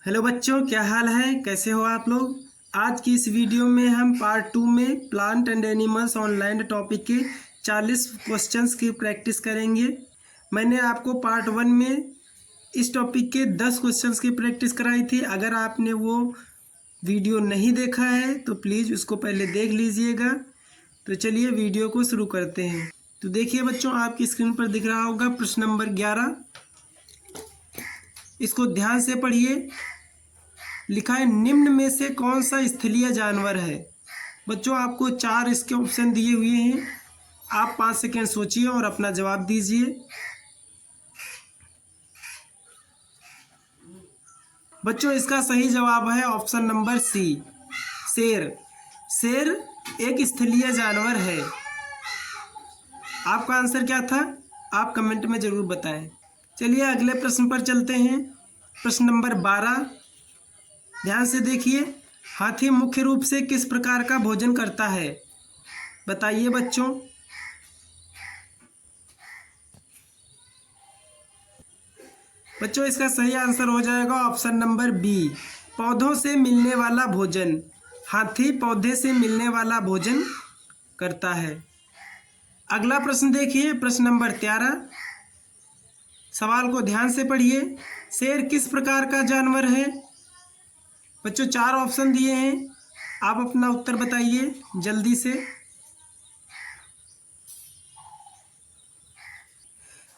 Hello बच्चों, क्या हाल है? कैसे हो आप लोग? आज की इस वीडियो में हम पार्ट 2 में plant and animals on land topic के 40 क्वेश्चंस की प्रैक्टिस करेंगे। मैंने आपको पार्ट 1 में इस टॉपिक के 10 क्वेश्चंस की प्रैक्टिस कराई थी। अगर आपने वो वीडियो नहीं देखा है तो प्लीज़ उसको पहले देख लीजिएगा। तो चलिए वीडियो को शुरू करते हैं। तो देखिए बच्चों, आपकी स्क्रीन पर दिख रहा होगा प्रश्न नंबर 11। इसको ध्यान से पढ़िए। लिखा है, निम्न में से कौन सा स्थलीय जानवर है? बच्चों, आपको 4 इसके ऑप्शन दिए हुए हैं। आप 5 सेकेंड सोचिए और अपना जवाब दीजिए। बच्चों, इसका सही जवाब है ऑप्शन नंबर सी, शेर। शेर एक स्थलीय जानवर है। आपका आंसर क्या था? आप कमेंट में ज़रूर बताएं। चलिए अगले प्रश्न पर चलते हैं। प्रश्न नंबर 12, ध्यान से देखिए। हाथी मुख्य रूप से किस प्रकार का भोजन करता है? बताइए बच्चों। बच्चों, इसका सही आंसर हो जाएगा ऑप्शन नंबर बी, पौधों से मिलने वाला भोजन। हाथी पौधे से मिलने वाला भोजन करता है। अगला प्रश्न देखिए, प्रश्न नंबर 13। सवाल को ध्यान से पढ़िए। शेर किस प्रकार का जानवर है? बच्चों, 4 ऑप्शन दिए हैं। आप अपना उत्तर बताइए जल्दी से।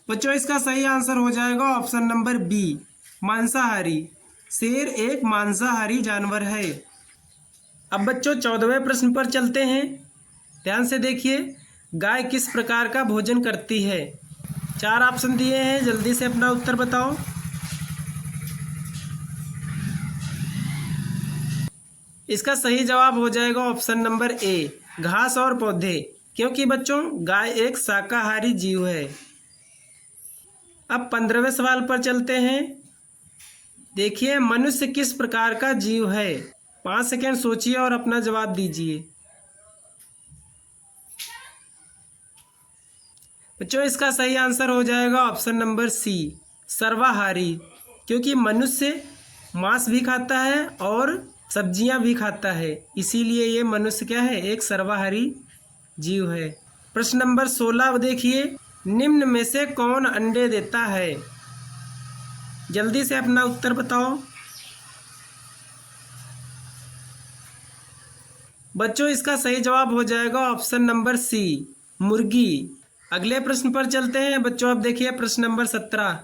बच्चों, इसका सही आंसर हो जाएगा ऑप्शन नंबर बी, मांसाहारी। शेर एक मांसाहारी जानवर है। अब बच्चों 14वें प्रश्न पर चलते हैं। ध्यान से देखिए। गाय किस प्रकार का भोजन करती है? 4 ऑप्शन दिए हैं, जल्दी से अपना उत्तर बताओ। इसका सही जवाब हो जाएगा ऑप्शन नंबर ए, घास और पौधे। क्योंकि बच्चों गाय एक शाकाहारी जीव है। अब 15वें सवाल पर चलते हैं। देखिए, मनुष्य किस प्रकार का जीव है? 5 सेकेंड सोचिए और अपना जवाब दीजिए। बच्चों, इसका सही आंसर हो जाएगा ऑप्शन नंबर सी, सर्वाहारी। क्योंकि मनुष्य मांस भी खाता है और सब्जियां भी खाता है, इसीलिए ये मनुष्य क्या है? एक सर्वाहारी जीव है। प्रश्न नंबर 16 देखिए। निम्न में से कौन अंडे देता है? जल्दी से अपना उत्तर बताओ। बच्चों, इसका सही जवाब हो जाएगा ऑप्शन नंबर सी, मुर्गी। अगले प्रश्न पर चलते हैं बच्चों। अब देखिए प्रश्न नंबर 17।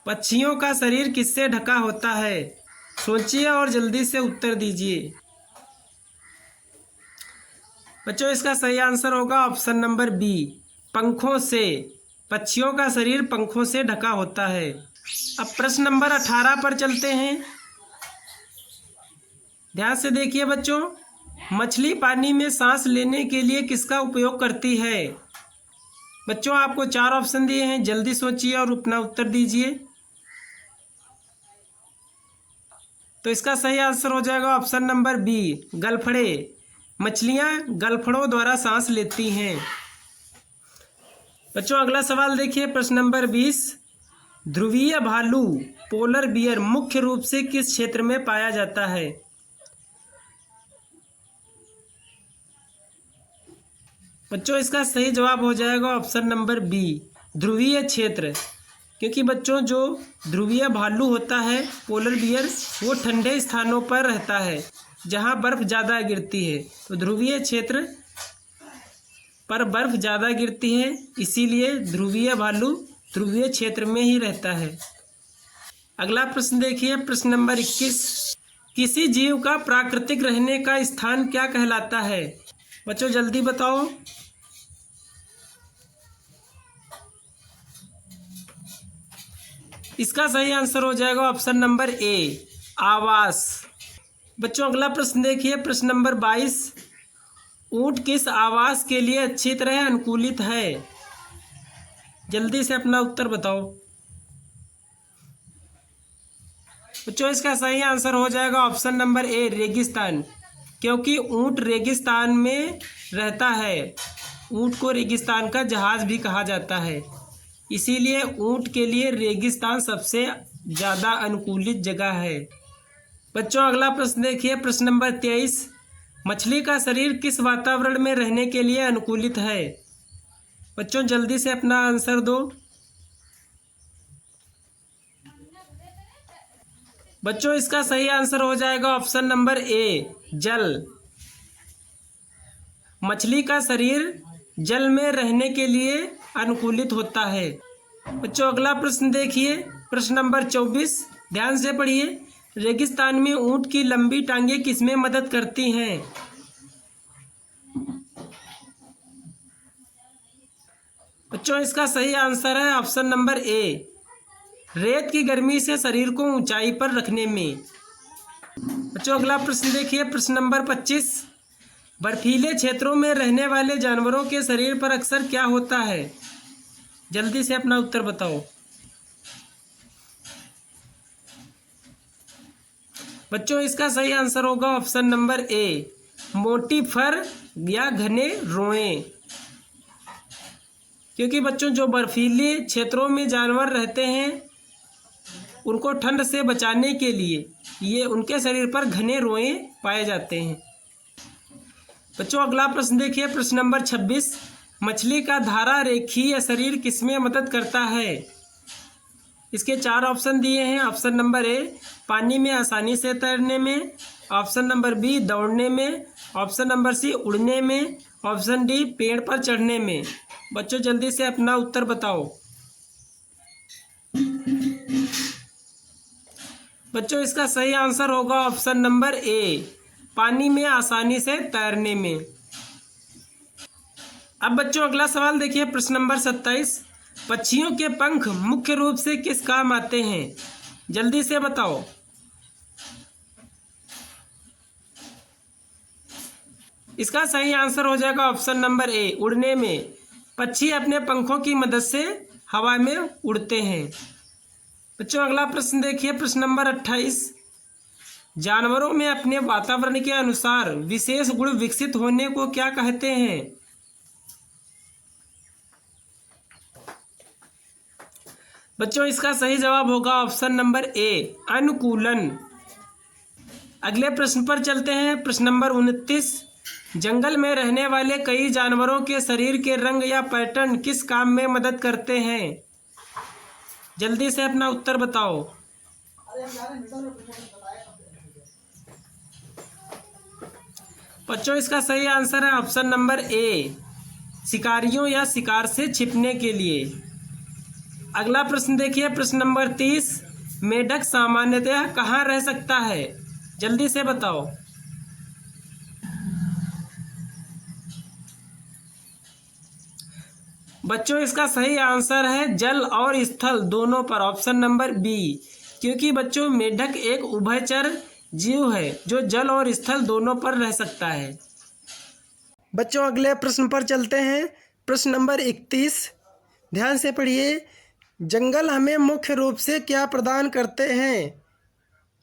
पक्षियों का शरीर किससे ढका होता है? सोचिए और जल्दी से उत्तर दीजिए। बच्चों, इसका सही आंसर होगा ऑप्शन नंबर बी, पंखों से। पक्षियों का शरीर पंखों से ढका होता है। अब प्रश्न नंबर 18 पर चलते हैं। ध्यान से देखिए बच्चों। मछली पानी में सांस लेने के लिए किसका उपयोग करती है? बच्चों, आपको 4 ऑप्शन दिए हैं, जल्दी सोचिए और अपना उत्तर दीजिए। तो इसका सही आंसर हो जाएगा ऑप्शन नंबर बी, गलफड़े। मछलियां गलफड़ों द्वारा सांस लेती हैं। बच्चों, अगला सवाल देखिए, प्रश्न नंबर 20। ध्रुवीय भालू पोलर बियर मुख्य रूप से किस क्षेत्र में पाया जाता है? बच्चों, इसका सही जवाब हो जाएगा ऑप्शन नंबर बी, ध्रुवीय क्षेत्र। क्योंकि बच्चों जो ध्रुवीय भालू होता है, पोलर बियर, वो ठंडे स्थानों पर रहता है जहां बर्फ ज़्यादा गिरती है। तो ध्रुवीय क्षेत्र पर बर्फ ज़्यादा गिरती है, इसीलिए ध्रुवीय भालू ध्रुवीय क्षेत्र में ही रहता है। अगला प्रश्न देखिए, प्रश्न नंबर 21। किसी जीव का प्राकृतिक रहने का स्थान क्या कहलाता है? बच्चों, जल्दी बताओ। इसका सही आंसर हो जाएगा ऑप्शन नंबर ए, आवास। बच्चों, अगला प्रश्न देखिए, प्रश्न नंबर 22। ऊंट किस आवास के लिए अच्छी तरह अनुकूलित है? जल्दी से अपना उत्तर बताओ। बच्चों, इसका सही आंसर हो जाएगा ऑप्शन नंबर ए, रेगिस्तान। क्योंकि ऊंट रेगिस्तान में रहता है। ऊंट को रेगिस्तान का जहाज भी कहा जाता है, इसीलिए ऊंट के लिए रेगिस्तान सबसे ज़्यादा अनुकूलित जगह है। बच्चों अगला प्रश्न देखिए, प्रश्न नंबर 23। मछली का शरीर किस वातावरण में रहने के लिए अनुकूलित है? बच्चों जल्दी से अपना आंसर दो। बच्चों इसका सही आंसर हो जाएगा ऑप्शन नंबर ए, जल। मछली का शरीर जल में रहने के लिए अनुकूलित होता है। बच्चों अगला प्रश्न देखिए, प्रश्न नंबर 24। ध्यान से पढ़िए। रेगिस्तान में ऊंट की लंबी टांगें किसमें मदद करती हैं? बच्चों इसका सही आंसर है ऑप्शन नंबर ए, रेत की गर्मी से शरीर को ऊंचाई पर रखने में। बच्चों अगला प्रश्न देखिए, प्रश्न नंबर 25। बर्फीले क्षेत्रों में रहने वाले जानवरों के शरीर पर अक्सर क्या होता है? जल्दी से अपना उत्तर बताओ। बच्चों इसका सही आंसर होगा ऑप्शन नंबर ए, मोटी फर या घने रोए। क्योंकि बच्चों जो बर्फीले क्षेत्रों में जानवर रहते हैं उनको ठंड से बचाने के लिए ये उनके शरीर पर घने रोए पाए जाते हैं। बच्चों अगला प्रश्न देखिए, प्रश्न नंबर 26। मछली का धारा रेखीय शरीर किसमें मदद करता है? इसके 4 ऑप्शन दिए हैं। ऑप्शन नंबर ए, पानी में आसानी से तैरने में। ऑप्शन नंबर बी, दौड़ने में। ऑप्शन नंबर सी, उड़ने में। ऑप्शन डी, पेड़ पर चढ़ने में। बच्चों जल्दी से अपना उत्तर बताओ। बच्चों इसका सही आंसर होगा ऑप्शन नंबर ए, पानी में आसानी से तैरने में। अब बच्चों अगला सवाल देखिए, प्रश्न नंबर 27। पक्षियों के पंख मुख्य रूप से किस काम आते हैं? जल्दी से बताओ। इसका सही आंसर हो जाएगा ऑप्शन नंबर ए, उड़ने में। पक्षी अपने पंखों की मदद से हवा में उड़ते हैं। बच्चों अगला प्रश्न देखिए, प्रश्न नंबर 28। जानवरों में अपने वातावरण के अनुसार विशेष गुण विकसित होने को क्या कहते हैं? बच्चों इसका सही जवाब होगा ऑप्शन नंबर ए, अनुकूलन। अगले प्रश्न पर चलते हैं, प्रश्न नंबर 29। जंगल में रहने वाले कई जानवरों के शरीर के रंग या पैटर्न किस काम में मदद करते हैं? जल्दी से अपना उत्तर बताओ। बच्चों इसका सही आंसर है ऑप्शन नंबर ए, शिकारियों या शिकार से छिपने के लिए। अगला प्रश्न देखिए, प्रश्न नंबर 30। मेढक सामान्यतः कहाँ रह सकता है? जल्दी से बताओ। बच्चों इसका सही आंसर है जल और स्थल दोनों पर, ऑप्शन नंबर बी। क्योंकि बच्चों मेढक एक उभयचर जीव है जो जल और स्थल दोनों पर रह सकता है। बच्चों अगले प्रश्न पर चलते हैं, प्रश्न नंबर 31। ध्यान से पढ़िए। जंगल हमें मुख्य रूप से क्या प्रदान करते हैं?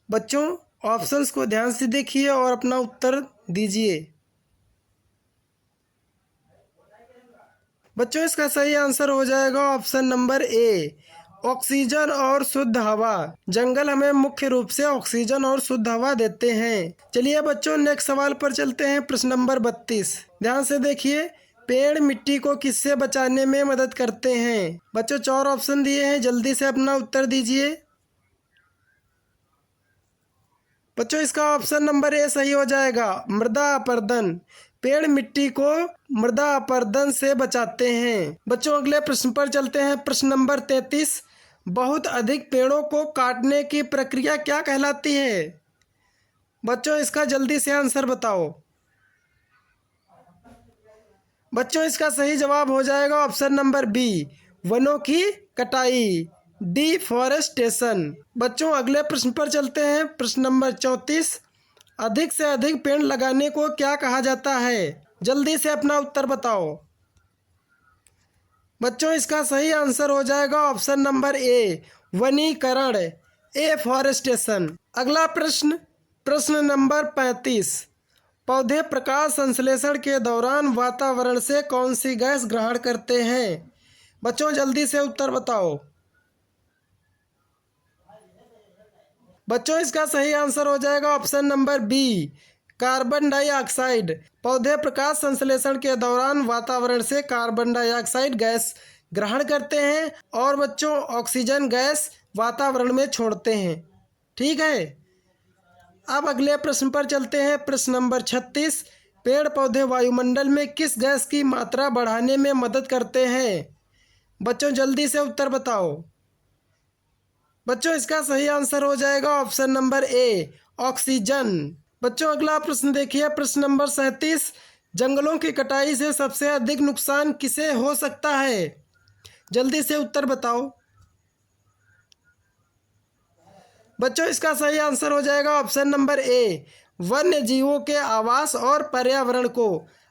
बच्चों ऑप्शंस को ध्यान से देखिए और अपना उत्तर दीजिए। बच्चों इसका सही आंसर हो जाएगा ऑप्शन नंबर ए, ऑक्सीजन और शुद्ध हवा। जंगल हमें मुख्य रूप से ऑक्सीजन और शुद्ध हवा देते हैं। चलिए बच्चों नेक्स्ट सवाल पर चलते हैं, प्रश्न नंबर 32। ध्यान से देखिए। पेड़ मिट्टी को किससे बचाने में मदद करते हैं? बच्चों 4 ऑप्शन दिए हैं, जल्दी से अपना उत्तर दीजिए। बच्चों इसका ऑप्शन नंबर ए सही हो जाएगा, मृदा अपरदन। पेड़ मिट्टी को मृदा अपरदन से बचाते हैं। बच्चों अगले प्रश्न पर चलते हैं, प्रश्न नंबर 33। बहुत अधिक पेड़ों को काटने की प्रक्रिया क्या कहलाती है? बच्चों इसका जल्दी से आंसर बताओ। बच्चों इसका सही जवाब हो जाएगा ऑप्शन नंबर बी, वनों की कटाई, डिफॉरेस्टेशन। बच्चों अगले प्रश्न पर चलते हैं, प्रश्न नंबर 34। अधिक से अधिक पेड़ लगाने को क्या कहा जाता है? जल्दी से अपना उत्तर बताओ। बच्चों इसका सही आंसर हो जाएगा ऑप्शन नंबर ए, वनीकरण, एफॉरेस्टेशन। अगला प्रश्न, प्रश्न नंबर 35। पौधे प्रकाश संश्लेषण के दौरान वातावरण से कौन सी गैस ग्रहण करते हैं? बच्चों जल्दी से उत्तर बताओ। बच्चों इसका सही आंसर हो जाएगा option number B, carbon dioxide. पौधे प्रकाश संश्लेषण के दौरान वातावरण से कार्बन डाइऑक्साइड गैस ग्रहण करते हैं और बच्चों ऑक्सीजन गैस वातावरण में छोड़ते हैं। ठीक है, अब अगले प्रश्न पर चलते हैं। प्रश्न नंबर 36, पेड़ पौधे वायुमंडल में किस गैस की मात्रा बढ़ाने में मदद करते हैं? बच्चों जल्दी से उत्तर बताओ। बच्चों इसका सही आंसर हो जाएगा ऑप्शन नंबर ए, ऑक्सीजन। बच्चों अगला प्रश्न देखिए, प्रश्न नंबर 37, जंगलों की कटाई से सबसे अधिक नुकसान किसे हो सकता है? जल्दी से उत्तर बताओ। बच्चों इसका सही आंसर हो जाएगा ऑप्शन नंबर ए, वन्य जीवों के आवास और पर्यावरण को।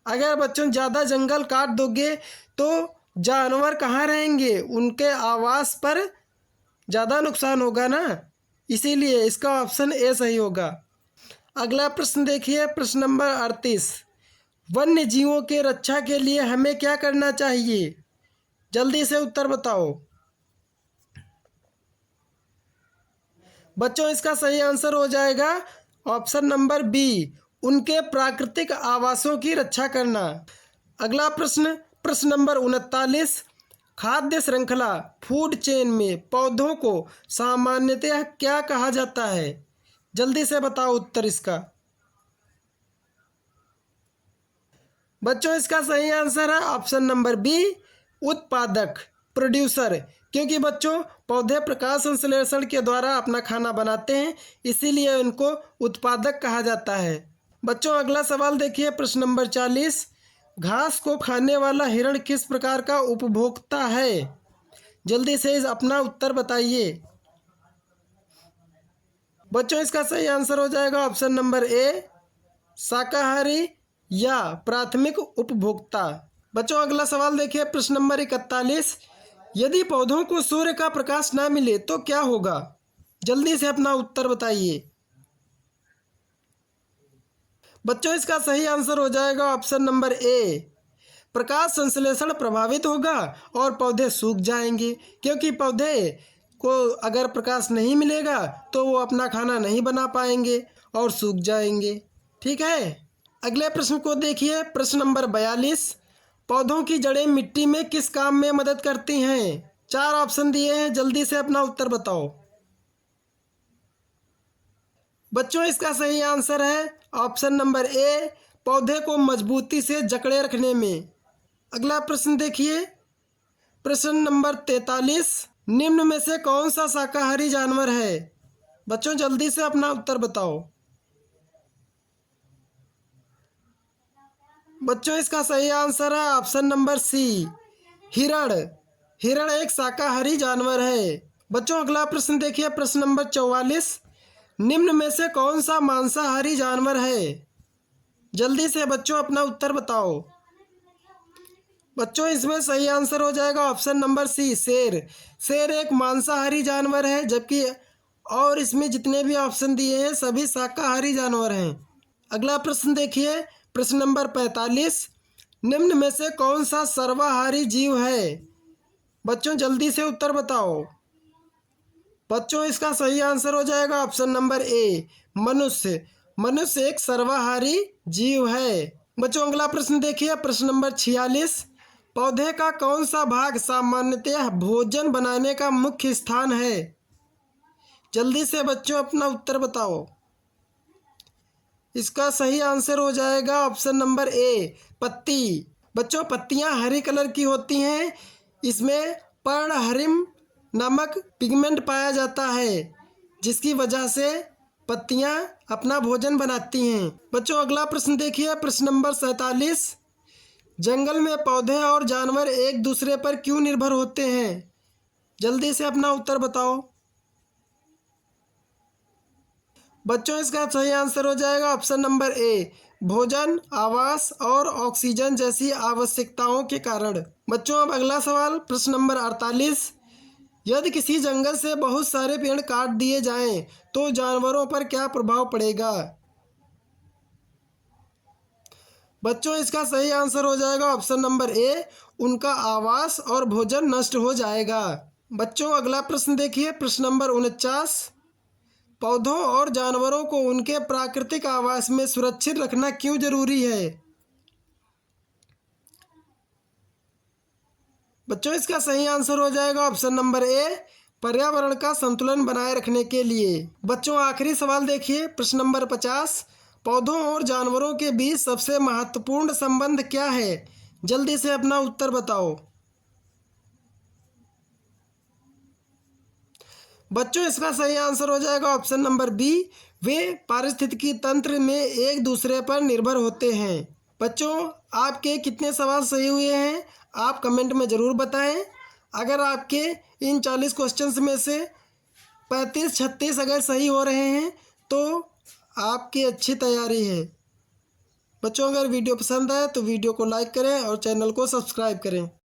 अगर बच्चों ज़्यादा जंगल काट दोगे तो जानवर कहाँ रहेंगे? उनके आवास पर ज़्यादा नुकसान होगा ना, इसीलिए इसका ऑप्शन ए सही होगा। अगला प्रश्न देखिए, प्रश्न नंबर 38, वन्य जीवों के रक्षा के लिए हमें क्या करना चाहिए? जल्दी से उत्तर बताओ। बच्चों इसका सही आंसर हो जाएगा ऑप्शन नंबर बी, उनके प्राकृतिक आवासों की रक्षा करना। अगला प्रश्न, प्रश्न नंबर 39, खाद्य श्रृंखला फूड चेन में पौधों को सामान्यतः क्या कहा जाता है? जल्दी से बताओ उत्तर इसका। बच्चों इसका सही आंसर है ऑप्शन नंबर बी, उत्पादक, प्रोड्यूसर। क्योंकि बच्चों पौधे प्रकाश संश्लेषण के द्वारा अपना खाना बनाते हैं, इसीलिए उनको उत्पादक कहा जाता है। बच्चों अगला सवाल देखिए, प्रश्न नंबर 40, घास को खाने वाला हिरण किस प्रकार का उपभोक्ता है? जल्दी से अपना उत्तर बताइए। बच्चों इसका सही आंसर हो जाएगा ऑप्शन नंबर ए, शाकाहारी या प्राथमिक उपभोक्ता। बच्चों अगला सवाल देखिए, प्रश्न नंबर 41, यदि पौधों को सूर्य का प्रकाश ना मिले तो क्या होगा? जल्दी से अपना उत्तर बताइए। बच्चों इसका सही आंसर हो जाएगा ऑप्शन नंबर ए, प्रकाश संश्लेषण प्रभावित होगा और पौधे सूख जाएंगे। क्योंकि पौधे को अगर प्रकाश नहीं मिलेगा तो वो अपना खाना नहीं बना पाएंगे और सूख जाएंगे। ठीक है, अगले प्रश्न को देखिए, प्रश्न नंबर 42, पौधों की जड़ें मिट्टी में किस काम में मदद करती हैं? 4 ऑप्शन दिए हैं, जल्दी से अपना उत्तर बताओ। बच्चों इसका सही आंसर है ऑप्शन नंबर ए, पौधे को मजबूती से जकड़े रखने में। अगला प्रश्न देखिए, प्रश्न नंबर 43, निम्न में से कौन सा शाकाहारी जानवर है? बच्चों जल्दी से अपना उत्तर बताओ। बच्चों इसका सही आंसर है ऑप्शन नंबर सी, हिरण। हिरण एक शाकाहारी जानवर है। बच्चों अगला प्रश्न देखिए, प्रश्न नंबर 44, निम्न में से कौन सा मांसाहारी जानवर है? जल्दी से बच्चों अपना उत्तर बताओ। बच्चों इसमें सही आंसर हो जाएगा ऑप्शन नंबर सी, शेर। शेर एक मांसाहारी जानवर है, जबकि और इसमें जितने भी ऑप्शन दिए हैं सभी शाकाहारी जानवर हैं। अगला प्रश्न देखिए, प्रश्न नंबर 45, निम्न में से कौन सा सर्वाहारी जीव है? बच्चों जल्दी से उत्तर बताओ। बच्चों इसका सही आंसर हो जाएगा ऑप्शन नंबर ए, मनुष्य। मनुष्य एक सर्वाहारी जीव है। बच्चों अगला प्रश्न देखिए, प्रश्न नंबर 46, पौधे का कौन सा भाग सामान्यतः भोजन बनाने का मुख्य स्थान है? जल्दी से बच्चों अपना उत्तर बताओ। इसका सही आंसर हो जाएगा ऑप्शन नंबर ए, पत्ती। बच्चों पत्तियां हरी कलर की होती हैं, इसमें पर्णहरिम नामक पिगमेंट पाया जाता है, जिसकी वजह से पत्तियां अपना भोजन बनाती हैं। बच्चों अगला प्रश्न देखिए, प्रश्न नंबर 47, जंगल में पौधे और जानवर एक दूसरे पर क्यों निर्भर होते हैं? जल्दी से अपना उत्तर बताओ। बच्चों इसका सही आंसर हो जाएगा ऑप्शन नंबर ए, भोजन, आवास और ऑक्सीजन जैसी आवश्यकताओं के कारण। बच्चों अब अगला सवाल, प्रश्न नंबर 48, यदि किसी जंगल से बहुत सारे पेड़ काट दिए जाएं तो जानवरों पर क्या प्रभाव पड़ेगा? बच्चों इसका सही आंसर हो जाएगा ऑप्शन नंबर ए, उनका आवास और भोजन नष्ट हो जाएगा। बच्चों अगला प्रश्न देखिए, प्रश्न नंबर 49, पौधों और जानवरों को उनके प्राकृतिक आवास में सुरक्षित रखना क्यों जरूरी है? बच्चों इसका सही आंसर हो जाएगा ऑप्शन नंबर ए, पर्यावरण का संतुलन बनाए रखने के लिए। बच्चों आखिरी सवाल देखिए, प्रश्न नंबर 50, पौधों और जानवरों के बीच सबसे महत्वपूर्ण संबंध क्या है? जल्दी से अपना उत्तर बताओ। बच्चों इसका सही आंसर हो जाएगा ऑप्शन नंबर बी, वे पारिस्थितिकी तंत्र में एक दूसरे पर निर्भर होते हैं। बच्चों आपके कितने सवाल सही हुए हैं आप कमेंट में ज़रूर बताएं। अगर आपके इन 40 क्वेश्चंस में से 35-36 अगर सही हो रहे हैं तो आपकी अच्छी तैयारी है। बच्चों अगर वीडियो पसंद आए तो वीडियो को लाइक करें और चैनल को सब्सक्राइब करें।